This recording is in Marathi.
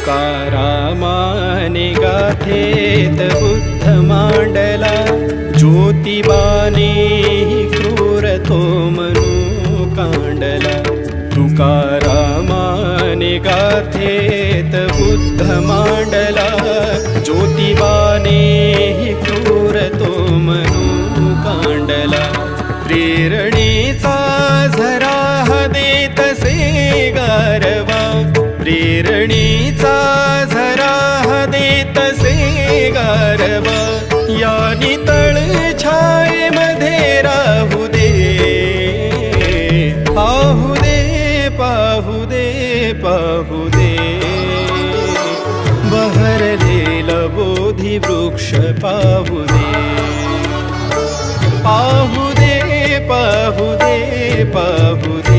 तुकारामाने गाथेत बुद्ध मांडला, ज्योतिबाने क्रूर तो मनू कांडला. तुकारामाने गाथेत बुद्ध मांडला, ज्योतिबाने क्रूर तो मनू कांडला. प्रेरणेचा झरा देतसे गारवा, प्रेरणेचा झरा देतसे गारवा. या नितळ छायेमध्ये राहू दे, पाहू दे, पाहू दे, पाहू दे. बहरलेला बोधी वृक्ष पाहू दे, पाहू दे, पाहू दे, पाहू दे.